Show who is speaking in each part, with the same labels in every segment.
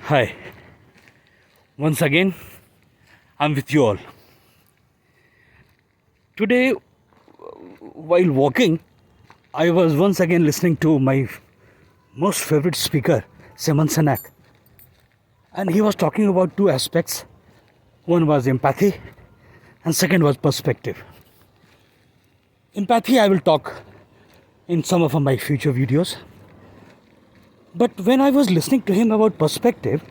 Speaker 1: Hi, once again, I'm with you all. Today, while walking, I was once again listening to my most favorite speaker, Simon Sinek, and he was talking about two aspects. One was empathy, and second was perspective. Empathy, I will talk in some of my future videos. But when I was listening to him about perspective,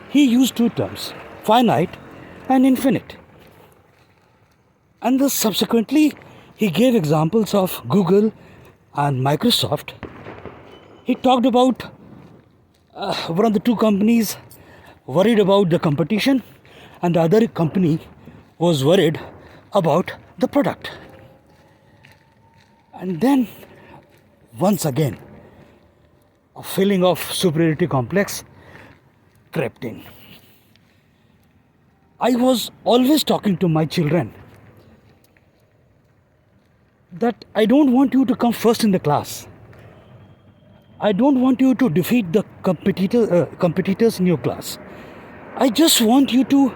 Speaker 1: he used two terms, finite and infinite. And subsequently, he gave examples of Google and Microsoft. He talked about one of the two companies worried about the competition, and the other company was worried about the product. And then, once again, a feeling of superiority complex crept in. I was always talking to my children that I don't want you to come first in the class. I don't want you to defeat the competitors in your class. I just want you to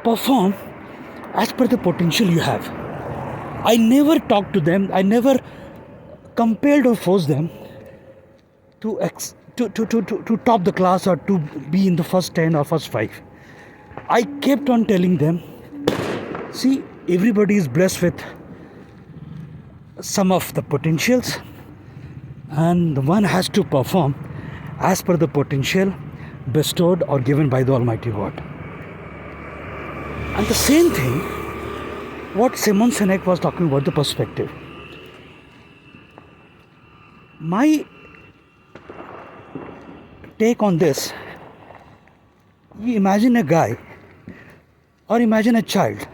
Speaker 1: perform as per the potential you have. I never talked to them. I never compelled or forced them to top the class or to be in the first 10 or first 5. I kept on telling them, see, everybody is blessed with some of the potentials, and the one has to perform as per the potential bestowed or given by the Almighty God. And the same thing, what Simon Sinek was talking about, the perspective. My take on this, you imagine a guy or imagine a child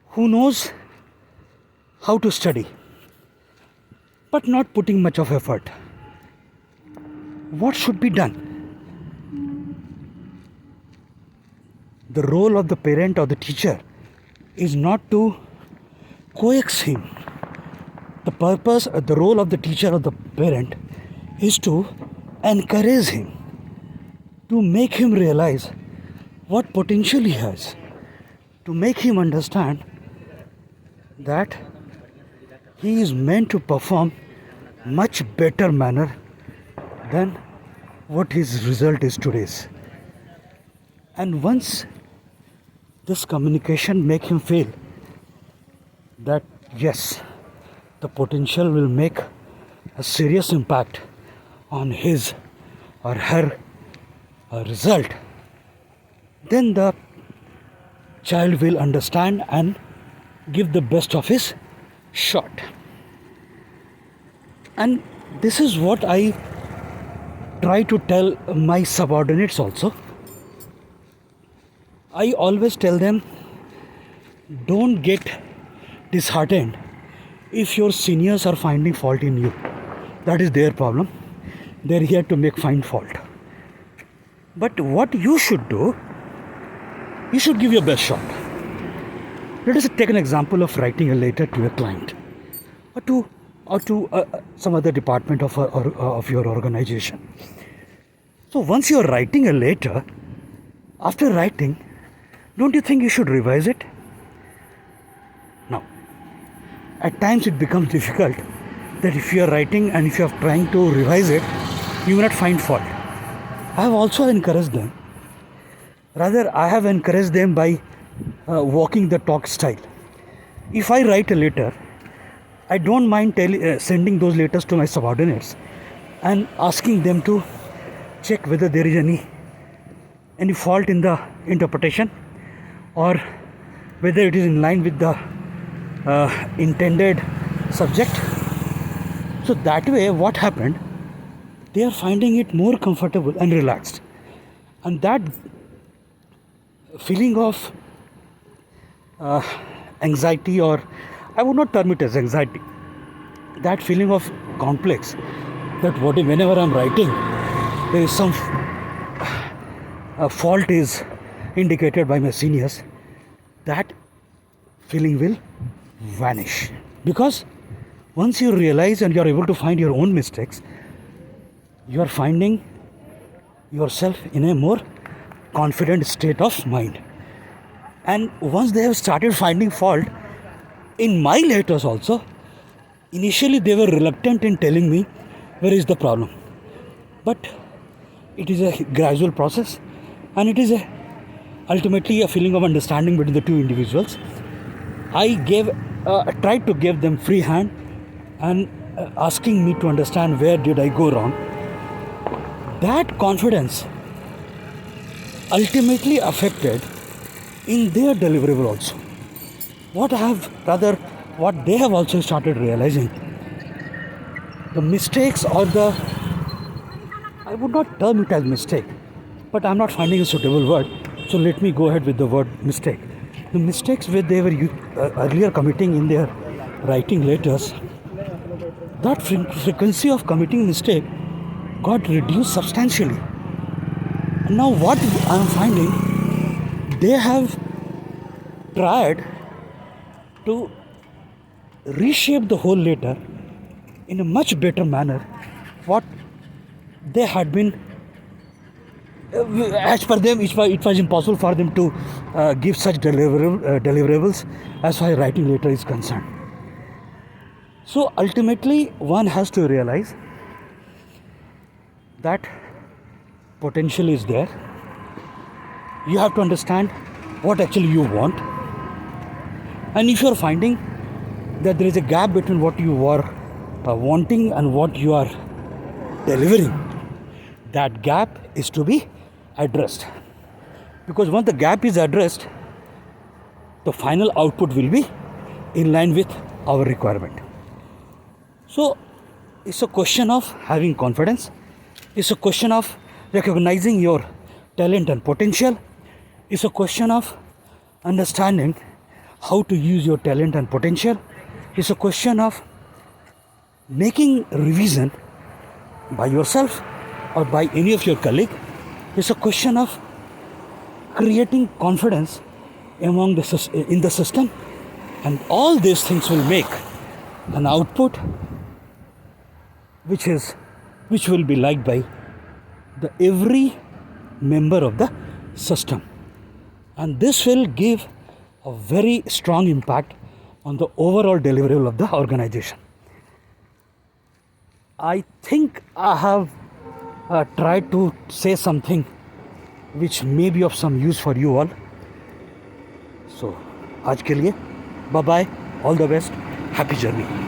Speaker 1: who knows how to study but not putting much of effort. What should be done? The role of the parent or the teacher is not to coax him. The role of the teacher or the parent is to encourage him, to make him realize what potential he has, to make him understand that he is meant to perform much better manner than what his result is today's. And once this communication make him feel that yes, the potential will make a serious impact on his or her result, then the child will understand and give the best of his shot. And this is what I try to tell my subordinates also. I always tell them, don't get disheartened if your seniors are finding fault in you. That is their problem. They're here to find fault. But what you should do, you should give your best shot. Let us take an example of writing a letter to a client or to some other department of your organization. So once you are writing a letter, after writing, don't you think you should revise it? Now, at times it becomes difficult that if you are writing and if you are trying to revise it, you will not find fault. I have also encouraged them. Rather, I have encouraged them by walking the talk style. If I write a letter, I don't mind sending those letters to my subordinates and asking them to check whether there is any fault in the interpretation or whether it is in line with the intended subject. So that way, what happened? They are finding it more comfortable and relaxed. And that feeling of anxiety, or I would not term it as anxiety, that feeling of complex, that whenever I'm writing, there is some fault is indicated by my seniors, that feeling will vanish. Because once you realize and you are able to find your own mistakes, you are finding yourself in a more confident state of mind. And once they have started finding fault in my letters also, initially they were reluctant in telling me where is the problem. But it is a gradual process, and it is ultimately a feeling of understanding between the two individuals. I tried to give them free hand and asking me to understand where did I go wrong. That confidence ultimately affected in their deliverable also. What they have also started realizing, the mistakes I would not term it as mistake, but I'm not finding a suitable word, so let me go ahead with the word mistake. The mistakes which they were earlier committing in their writing letters, that frequency of committing mistake got reduced substantially. And now what I'm finding, they have tried to reshape the whole letter in a much better manner what they had been. As per them, it was impossible for them to give such deliverables as far as writing letter is concerned. So ultimately, one has to realize that potential is there. You have to understand what actually you want. And if you are finding that there is a gap between what you are wanting and what you are delivering, that gap is to be addressed. Because once the gap is addressed, the final output will be in line with our requirement. So it's a question of having confidence. It's a question of recognizing your talent and potential. It's a question of understanding how to use your talent and potential. It's a question of making revision by yourself or by any of your colleague. It's a question of creating confidence in the system, and all these things will make an output which will be liked by every member of the system, and this will give a very strong impact on the overall deliverable of the organization. I think I have tried to say something which may be of some use for you all. So आज के लिए bye bye, all the best, happy journey.